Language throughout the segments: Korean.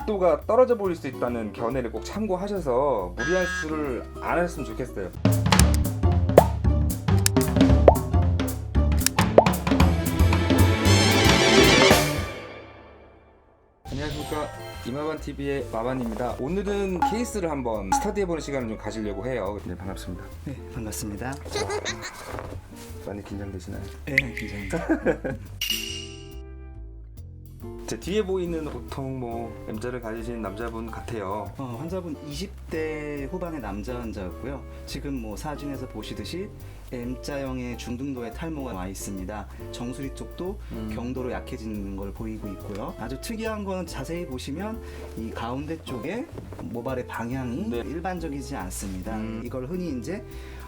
밀도가 떨어져 보일 수 있다는 견해를 꼭 참고하셔서 무리한 수술을 안 하셨으면 좋겠어요. 안녕하십니까, 이마반TV의 마반입니다. 오늘은 케이스를 한번 스터디해보는 시간을 좀 가지려고 해요. 네, 반갑습니다. 네, 반갑습니다. 많이 긴장되시나요? 네, 긴장합니다. 제 뒤에 보이는 보통 M자를 가지신 남자분 같아요. 환자분 20대 후반의 남자 환자였고요. 지금 사진에서 보시듯이 M자형의 중등도의 탈모가 와 있습니다. 정수리 쪽도 경도로 약해지는 걸 보이고 있고요. 아주 특이한 건 자세히 보시면 이 가운데 쪽에 모발의 방향이 네. 일반적이지 않습니다. 이걸 흔히 이제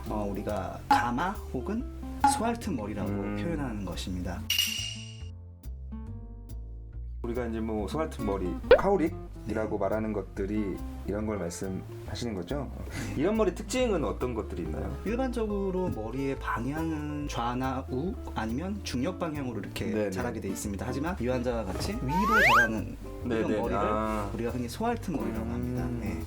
우리가 가마 혹은 스왈트 머리라고 표현하는 것입니다. 우리가 이제 스왈트 머리, 카우릭이라고 말하는 것들이 이런 걸 말씀하시는 거죠? 이런 머리 특징은 어떤 것들이 있나요? 일반적으로 머리의 방향은 좌나 우 아니면 중력 방향으로 이렇게 네네. 자라게 돼 있습니다. 하지만 이 환자와 같이 위로 자라는 이런 네네. 머리를 우리가 흔히 스왈트 머리라고 합니다. 네.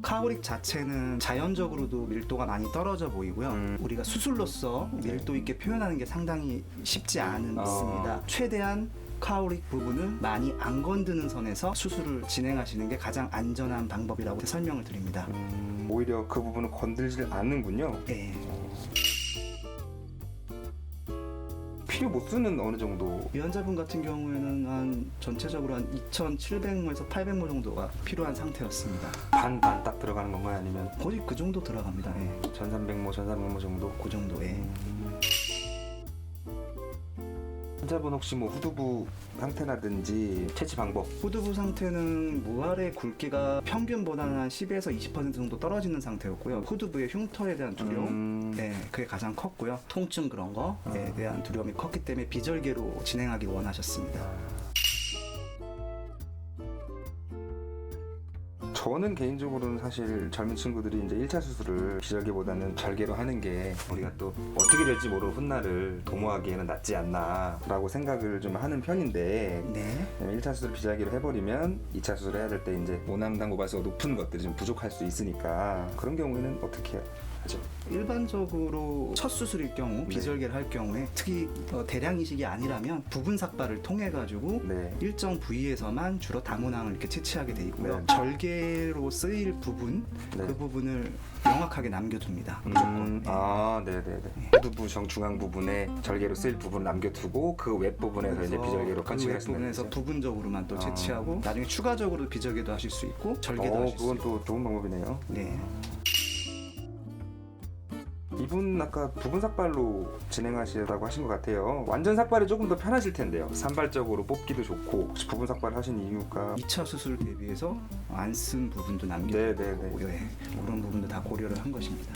카우릭 자체는 자연적으로도 밀도가 많이 떨어져 보이고요. 우리가 수술로서 밀도 있게 표현하는 게 상당히 쉽지 않습니다. 최대한 카우릭 부분을 많이 안 건드는 선에서 수술을 진행하시는 게 가장 안전한 방법이라고 설명을 드립니다. 오히려 그 부분을 건들지 않는군요. 네. 필요 못 쓰는 어느 정도? 이 환자분 같은 경우에는 전체적으로 한 2,700모에서 800모 정도가 필요한 상태였습니다. 반 딱 들어가는 건가요? 아니면 거의 그 정도 들어갑니다. 예. 1300모 정도? 그 정도에. 환자분 혹시 후두부 상태라든지 채취 방법? 후두부 상태는 무알의 굵기가 평균보다는 한 10에서 20% 정도 떨어지는 상태였고요. 후두부의 흉터에 대한 두려움, 네, 그게 가장 컸고요. 통증 그런 거에 대한 두려움이 컸기 때문에 비절개로 진행하기 원하셨습니다. 저는 개인적으로는 사실 젊은 친구들이 이제 1차 수술을 비절개보다는 절개로 하는 게 우리가 또 어떻게 될지 모르는 훗날을 도모하기에는 낫지 않나 라고 생각을 좀 하는 편인데, 네. 1차 수술을 비절개로 해버리면 2차 수술을 해야 될 때 이제 모낭당 모발수가 높은 것들이 좀 부족할 수 있으니까 그런 경우에는 어떻게 하죠? 일반적으로 첫 수술일 경우 비절개를 할 경우에 특히 대량 이식이 아니라면 부분 삭발을 통해 가지고 네. 일정 부위에서만 주로 다문항을 이렇게 채취하게 돼 있고요. 네. 절개로 쓰일 부분, 네. 그 부분을 명확하게 남겨둡니다. 무조건. 네. 네네네. 후두부 정중앙 부분에 절개로 쓰일 부분을 남겨두고 그 웹 부분에서 이제 비절개로 그 컨칭을 웹부분에서 부분적으로만 또 채취하고 나중에 추가적으로 비절개도 하실 수 있고 절개도 하실 수 그건 있고. 또 좋은 방법이네요. 네. 이분 아까 부분 삭발로 진행하시라고 하신 것 같아요. 완전 삭발이 조금 더 편하실 텐데요. 산발적으로 뽑기도 좋고. 혹시 부분 삭발 하신 이유가? 2차 수술 대비해서 안 쓴 부분도 네네네. 남겨두고 그런 부분도 다 고려를 한 것입니다.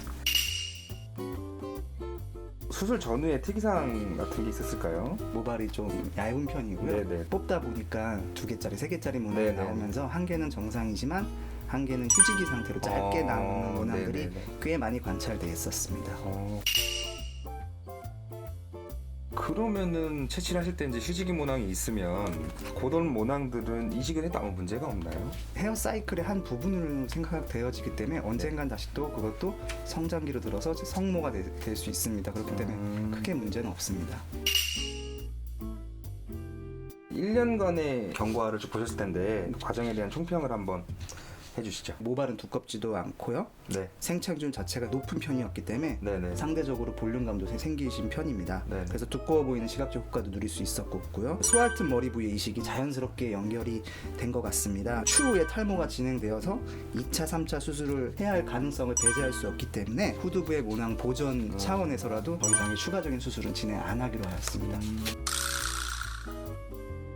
수술 전후에 특이사항 같은 게 있었을까요? 모발이 좀 얇은 편이고요. 네네. 뽑다 보니까 2개짜리, 3개짜리 모낭이 네네. 나오면서 한 개는 정상이지만 한 개는 휴지기 상태로 짧게 나오는 모낭들이 네네네. 꽤 많이 관찰돼 있었습니다. 그러면은 채취를 하실 때 이제 휴지기 모낭이 있으면 그런 모낭들은 이식을 해도 아무 문제가 없나요? 헤어 사이클의 한 부분으로 생각되어지기 때문에 언젠간 다시 또 그것도 성장기로 들어서 성모가 될 수 있습니다. 그렇기 때문에 크게 문제는 없습니다. 1년간의 경과를 쭉 보셨을 텐데 그 과정에 대한 총평을 한번 해주시죠. 모발은 두껍지도 않고요. 네. 생착률 자체가 높은 편이었기 때문에 네네. 상대적으로 볼륨감도 생기신 편입니다. 네네. 그래서 두꺼워 보이는 시각적 효과도 누릴 수 있었고요. 스왈트 머리 부위 이식이 자연스럽게 연결이 된 것 같습니다. 추후에 탈모가 진행되어서 2차, 3차 수술을 해야 할 가능성을 배제할 수 없기 때문에 후두부의 모낭 보존 차원에서라도 더 이상의 추가적인 수술은 진행 안 하기로 하였습니다.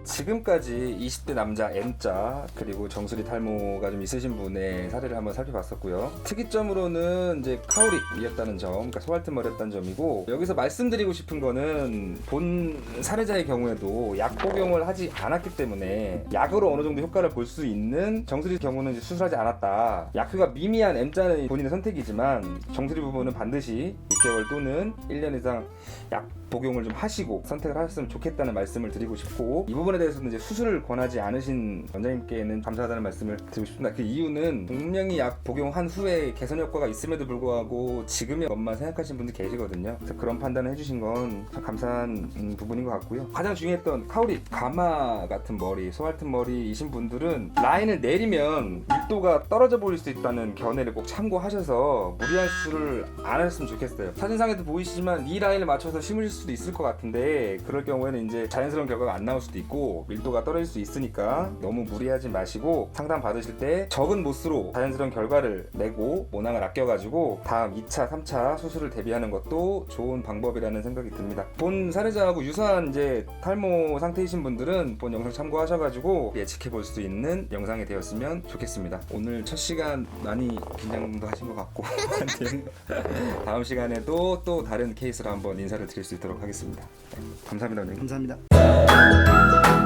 지금까지 20대 남자 M자 그리고 정수리 탈모가 좀 있으신 분의 사례를 한번 살펴봤었고요. 특이점으로는 이제 카우릭이었다는 점, 그러니까 스왈트 머리였다는 점이고, 여기서 말씀드리고 싶은 거는 본 사례자의 경우에도 약 복용을 하지 않았기 때문에 약으로 어느 정도 효과를 볼 수 있는, 정수리 경우는 이제 수술하지 않았다. 약효가 미미한 M자는 본인의 선택이지만 정수리 부분은 반드시 6개월 또는 1년 이상 약 복용을 좀 하시고 선택을 하셨으면 좋겠다는 말씀을 드리고 싶고, 이 부분에 대해서는 이제 수술을 권하지 않으신 원장님께는 감사하다는 말씀을 드리고 싶습니다. 그 이유는 분명히 약 복용한 후에 개선 효과가 있음에도 불구하고 지금의 것만 생각하시는 분들 계시거든요. 그래서 그런 판단을 해주신 건 참 감사한 부분인 것 같고요. 가장 중요했던 카우리 가마 같은 머리, 소알튼 머리이신 분들은 라인을 내리면 밀도가 떨어져 보일 수 있다는 견해를 꼭 참고하셔서 무리한 수술을 안 하셨으면 좋겠어요. 사진상에도 보이시지만 이 라인을 맞춰서 심으실 수도 있을 것 같은데 그럴 경우에는 이제 자연스러운 결과가 안 나올 수도 있고 밀도가 떨어질 수 있으니까 너무 무리하지 마시고 상담 받으실 때 적은 모스로 자연스러운 결과를 내고 모낭을 아껴가지고 다음 2차, 3차 수술을 대비하는 것도 좋은 방법이라는 생각이 듭니다. 본 사례자하고 유사한 이제 탈모 상태이신 분들은 본 영상 참고하셔가지고 예측해 볼 수 있는 영상이 되었으면 좋겠습니다. 오늘 첫 시간 많이 긴장도 하신 것 같고 다음 시간에도 또 다른 케이스로 한번 인사를 드릴 수 있도록 하겠습니다. 네, 감사합니다. 원장님. 감사합니다.